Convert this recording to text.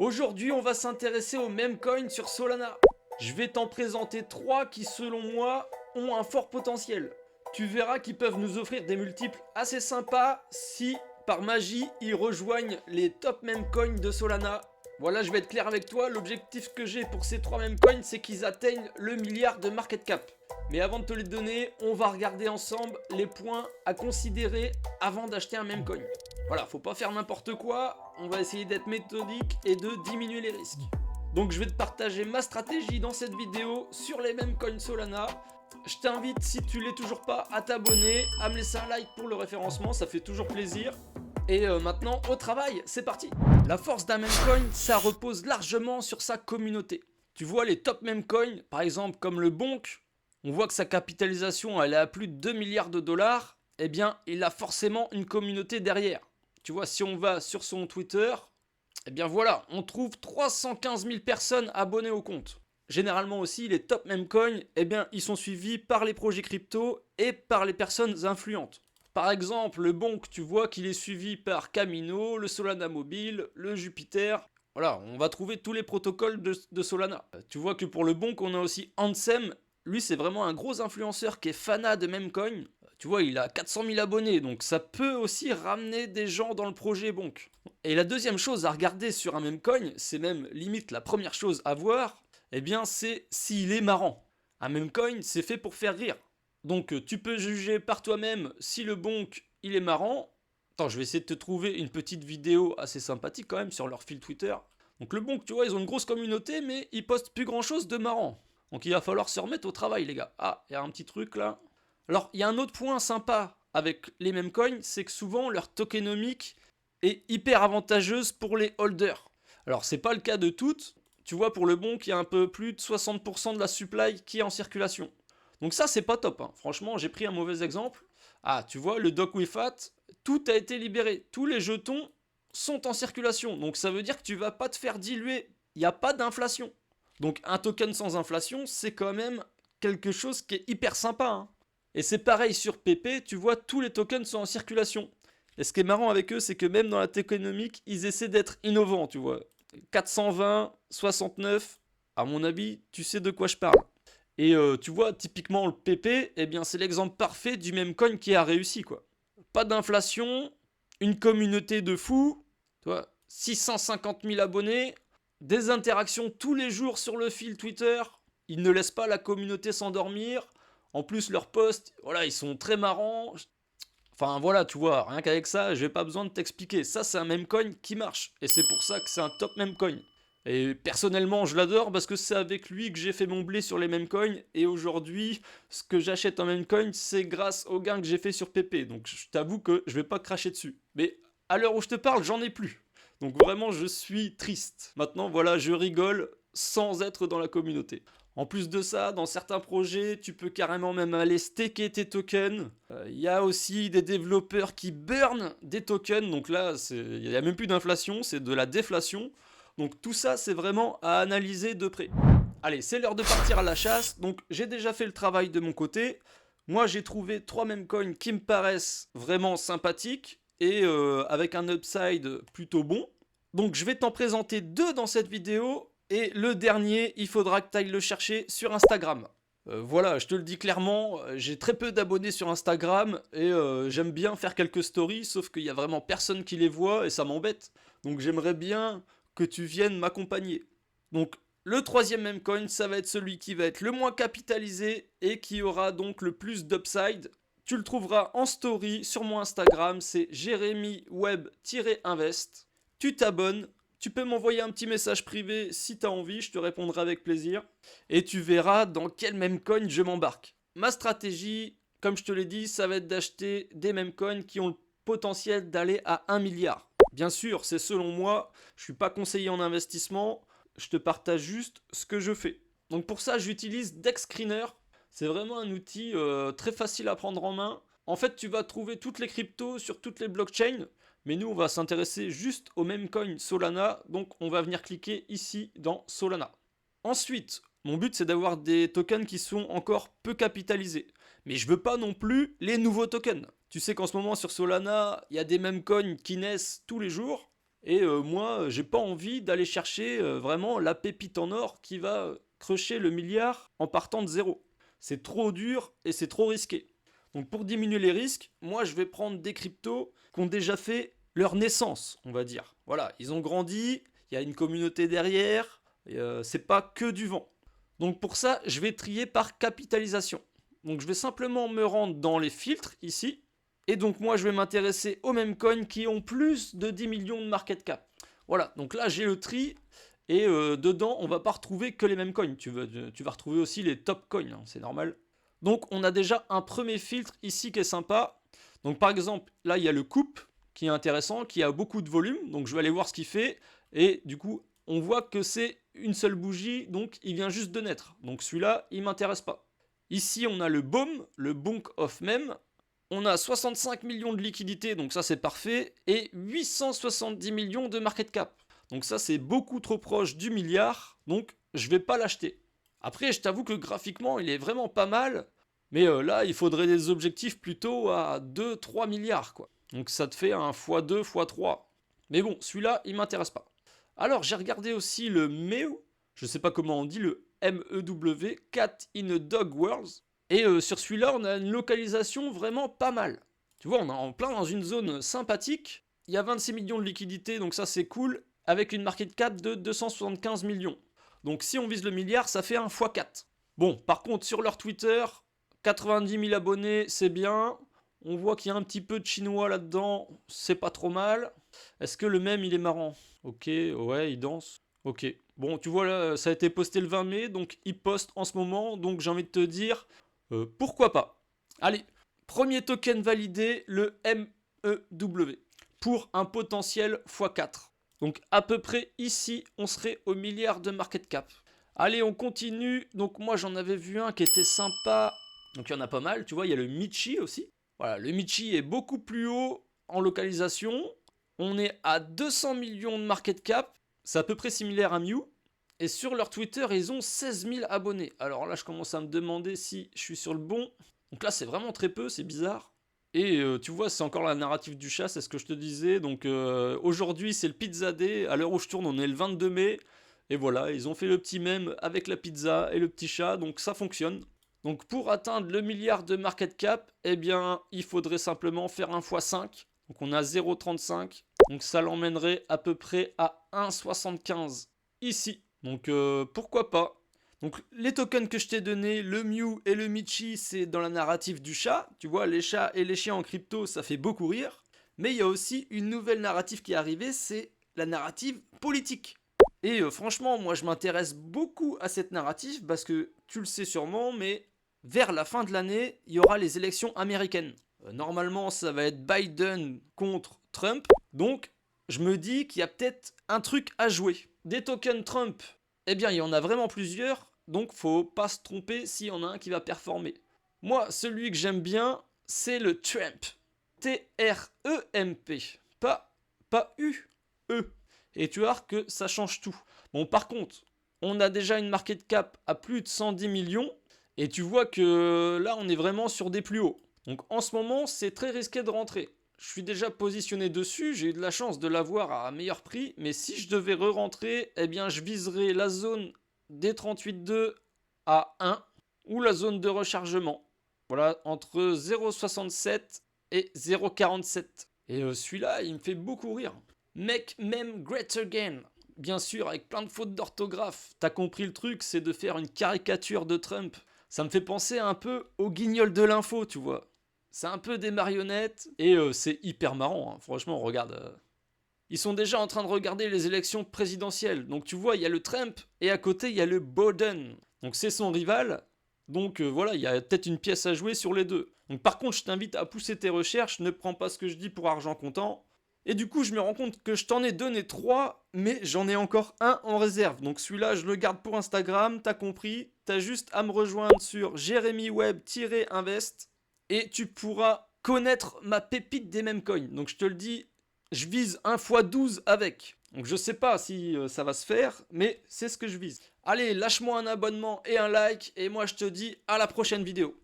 Aujourd'hui, on va s'intéresser aux meme coins sur Solana. Je vais t'en présenter 3 qui, selon moi, ont un fort potentiel. Tu verras qu'ils peuvent nous offrir des multiples assez sympas si, par magie, ils rejoignent les top meme coins de Solana. Voilà, je vais être clair avec toi, l'objectif que j'ai pour ces 3 meme coins, c'est qu'ils atteignent le milliard de market cap. Mais avant de te les donner, on va regarder ensemble les points à considérer avant d'acheter un meme coin. Voilà, faut pas faire n'importe quoi, on va essayer d'être méthodique et de diminuer les risques. Donc je vais te partager ma stratégie dans cette vidéo sur les meme coins Solana. Je t'invite, si tu l'es toujours pas, à t'abonner, à me laisser un like pour le référencement, ça fait toujours plaisir. Et maintenant, au travail, c'est parti. La force d'un meme coin, ça repose largement sur sa communauté. Tu vois les top meme coins, par exemple comme le Bonk, on voit que sa capitalisation elle est à plus de 2 milliards de dollars, eh bien il a forcément une communauté derrière. Tu vois, si on va sur son Twitter, eh bien voilà, on trouve 315 000 personnes abonnées au compte. Généralement aussi, les top meme coins, eh bien ils sont suivis par les projets crypto et par les personnes influentes. Par exemple, le Bonk, tu vois qu'il est suivi par Camino, le Solana Mobile, le Jupiter. Voilà, on va trouver tous les protocoles de Solana. Tu vois que pour le Bonk, on a aussi Ansem. Lui, c'est vraiment un gros influenceur qui est fanat de memecoin. Tu vois, il a 400 000 abonnés, donc ça peut aussi ramener des gens dans le projet Bonk. Et la deuxième chose à regarder sur un memecoin, c'est même limite la première chose à voir, eh bien c'est s'il est marrant. Un memecoin, c'est fait pour faire rire. Donc tu peux juger par toi-même si le Bonk, il est marrant. Attends, je vais essayer de te trouver une petite vidéo assez sympathique quand même sur leur fil Twitter. Donc le Bonk, tu vois, ils ont une grosse communauté, mais ils postent plus grand-chose de marrant. Donc il va falloir se remettre au travail, les gars. Ah, il y a un petit truc là. Alors, il y a un autre point sympa avec les meme coins, c'est que souvent leur tokenomique est hyper avantageuse pour les holders. Alors, c'est pas le cas de toutes. Tu vois, pour le Bonk, il y a un peu plus de 60% de la supply qui est en circulation. Donc ça, c'est pas top, hein. Franchement, j'ai pris un mauvais exemple. Ah, tu vois, le Doc Wifat, tout a été libéré. Tous les jetons sont en circulation. Donc ça veut dire que tu vas pas te faire diluer. Il n'y a pas d'inflation. Donc un token sans inflation, c'est quand même quelque chose qui est hyper sympa, hein. Et c'est pareil sur PP, tu vois, tous les tokens sont en circulation. Et ce qui est marrant avec eux, c'est que même dans la tokenomique, ils essaient d'être innovants, tu vois. 420, 69, à mon avis, tu sais de quoi je parle. Et tu vois, typiquement le PP, eh bien c'est l'exemple parfait du meme coin qui a réussi, quoi. Pas d'inflation, une communauté de fous, tu vois, 650 000 abonnés, des interactions tous les jours sur le fil Twitter, ils ne laissent pas la communauté s'endormir. En plus, leurs posts, voilà, ils sont très marrants. Enfin voilà, tu vois, rien qu'avec ça, j'ai pas besoin de t'expliquer. Ça, c'est un meme coin qui marche. Et c'est pour ça que c'est un top meme coin. Et personnellement, je l'adore parce que c'est avec lui que j'ai fait mon blé sur les meme coins. Et aujourd'hui, ce que j'achète en meme coin, c'est grâce aux gains que j'ai fait sur PP. Donc je t'avoue que je vais pas cracher dessus. Mais à l'heure où je te parle, j'en ai plus. Donc vraiment, je suis triste. Maintenant, voilà, je rigole sans être dans la communauté. En plus de ça, dans certains projets, tu peux carrément même aller staker tes tokens. Il y a aussi des développeurs qui burnent des tokens. Donc là, il n'y a même plus d'inflation, c'est de la déflation. Donc tout ça, c'est vraiment à analyser de près. Allez, c'est l'heure de partir à la chasse. Donc j'ai déjà fait le travail de mon côté. Moi, j'ai trouvé 3 meme coins qui me paraissent vraiment sympathiques et avec un upside plutôt bon. Donc je vais t'en présenter 2 dans cette vidéo. Et le dernier, il faudra que tu ailles le chercher sur Instagram. Voilà, je te le dis clairement, j'ai très peu d'abonnés sur Instagram et j'aime bien faire quelques stories, sauf qu'il y a vraiment personne qui les voit et ça m'embête. Donc j'aimerais bien que tu viennes m'accompagner. Donc le troisième meme coin, ça va être celui qui va être le moins capitalisé et qui aura donc le plus d'upside. Tu le trouveras en story sur mon Instagram, c'est jeremyweb-invest. Tu t'abonnes. Tu peux m'envoyer un petit message privé si tu as envie, je te répondrai avec plaisir. Et tu verras dans quel meme coin je m'embarque. Ma stratégie, comme je te l'ai dit, ça va être d'acheter des meme coins qui ont le potentiel d'aller à 1 milliard. Bien sûr, c'est selon moi, je ne suis pas conseiller en investissement, je te partage juste ce que je fais. Donc pour ça, j'utilise DexScreener. C'est vraiment un outil très facile à prendre en main. En fait, tu vas trouver toutes les cryptos sur toutes les blockchains. Mais nous, on va s'intéresser juste au meme coin Solana, donc on va venir cliquer ici dans Solana. Ensuite, mon but c'est d'avoir des tokens qui sont encore peu capitalisés. Mais je veux pas non plus les nouveaux tokens. Tu sais qu'en ce moment sur Solana, il y a des meme coins qui naissent tous les jours. Et moi, j'ai pas envie d'aller chercher vraiment la pépite en or qui va crocher le milliard en partant de zéro. C'est trop dur et c'est trop risqué. Donc pour diminuer les risques, moi je vais prendre des cryptos qui ont déjà fait leur naissance, on va dire. Voilà, ils ont grandi, il y a une communauté derrière, c'est pas que du vent. Donc pour ça, je vais trier par capitalisation. Donc je vais simplement me rendre dans les filtres ici. Et donc moi je vais m'intéresser aux mêmes coins qui ont plus de 10 millions de market cap. Voilà, donc là j'ai le tri. Et dedans, on va pas retrouver que les mêmes coins. Tu vas retrouver aussi les top coins, hein, c'est normal. Donc on a déjà un premier filtre ici qui est sympa. Donc par exemple, là il y a le coupe qui est intéressant, qui a beaucoup de volume. Donc je vais aller voir ce qu'il fait. Et du coup, on voit que c'est une seule bougie, donc il vient juste de naître. Donc celui-là, il m'intéresse pas. Ici, on a le BOM, le Bonk of Mem. On a 65 millions de liquidités, donc ça c'est parfait. Et 870 millions de market cap. Donc ça c'est beaucoup trop proche du milliard, donc je vais pas l'acheter. Après je t'avoue que graphiquement il est vraiment pas mal, mais là il faudrait des objectifs plutôt à 2-3 milliards quoi. Donc ça te fait un x2, x3. Mais bon, celui-là il m'intéresse pas. Alors j'ai regardé aussi le MEW, je sais pas comment on dit, le MEW, Cat in a Dog World. Et sur celui-là on a une localisation vraiment pas mal. Tu vois, on est en plein dans une zone sympathique. Il y a 26 millions de liquidités, donc ça c'est cool. Avec une market cap de 275 millions. Donc si on vise le milliard, ça fait un x4. Bon, par contre, sur leur Twitter, 90 000 abonnés, c'est bien. On voit qu'il y a un petit peu de chinois là-dedans, c'est pas trop mal. Est-ce que le même, il est marrant? Ok, ouais, il danse. Ok. Bon, tu vois là, ça a été posté le 20 mai, donc il poste en ce moment. Donc j'ai envie de te dire, pourquoi pas? Allez, premier token validé, le MEW, pour un potentiel x4. Donc à peu près ici, on serait au milliard de market cap. Allez, on continue. Donc moi, j'en avais vu un qui était sympa. Donc il y en a pas mal, tu vois, il y a le Michi aussi. Voilà, le Michi est beaucoup plus haut en localisation. On est à 200 millions de market cap. C'est à peu près similaire à Mew. Et sur leur Twitter, ils ont 16 000 abonnés. Alors là, je commence à me demander si je suis sur le bon. Donc là, c'est vraiment très peu, c'est bizarre. Et tu vois, c'est encore la narrative du chat, c'est ce que je te disais. Donc aujourd'hui, c'est le Pizza Day. À l'heure où je tourne, on est le 22 mai. Et voilà, ils ont fait le petit mème avec la pizza et le petit chat, donc ça fonctionne. Donc pour atteindre le milliard de market cap, eh bien, il faudrait simplement faire un x5. Donc on a 0,35. Donc ça l'emmènerait à peu près à 1,75 ici. Donc pourquoi pas. Donc les tokens que je t'ai donnés, le Mew et le Michi, c'est dans la narrative du chat. Tu vois, les chats et les chiens en crypto, ça fait beaucoup rire. Mais il y a aussi une nouvelle narrative qui est arrivée, c'est la narrative politique. Et franchement, moi je m'intéresse beaucoup à cette narrative parce que tu le sais sûrement, mais vers la fin de l'année, il y aura les élections américaines. Normalement, ça va être Biden contre Trump. Donc, je me dis qu'il y a peut-être un truc à jouer. Des tokens Trump, eh bien, il y en a vraiment plusieurs. Donc, faut pas se tromper s'il y en a un qui va performer. Moi, celui que j'aime bien, c'est le Trump. T-R-E-M-P. Pas U-E. Et tu vas voir que ça change tout. Bon, par contre, on a déjà une market cap à plus de 110 millions. Et tu vois que là, on est vraiment sur des plus hauts. Donc, en ce moment, c'est très risqué de rentrer. Je suis déjà positionné dessus, j'ai eu de la chance de l'avoir à un meilleur prix. Mais si je devais re-rentrer, eh bien, je viserais la zone des 38,2 à 1 ou la zone de rechargement. Voilà, entre 0,67 et 0,47. Et celui-là, il me fait beaucoup rire. Make meme great again. Bien sûr, avec plein de fautes d'orthographe. T'as compris le truc, c'est de faire une caricature de Trump. Ça me fait penser un peu au guignol de l'info, tu vois. C'est un peu des marionnettes et c'est hyper marrant, hein. Franchement, regarde. Ils sont déjà en train de regarder les élections présidentielles. Donc tu vois, il y a le Trump et à côté, il y a le Biden. Donc c'est son rival. Donc voilà, il y a peut-être une pièce à jouer sur les deux. Donc par contre, je t'invite à pousser tes recherches. Ne prends pas ce que je dis pour argent comptant. Et du coup, je me rends compte que je t'en ai donné 3, mais j'en ai encore un en réserve. Donc celui-là, je le garde pour Instagram, t'as compris. T'as juste à me rejoindre sur jeremyweb-invest et tu pourras connaître ma pépite des mêmes coins. Donc je te le dis, je vise 1 x 12 avec. Donc je sais pas si ça va se faire, mais c'est ce que je vise. Allez, lâche-moi un abonnement et un like, et moi je te dis à la prochaine vidéo.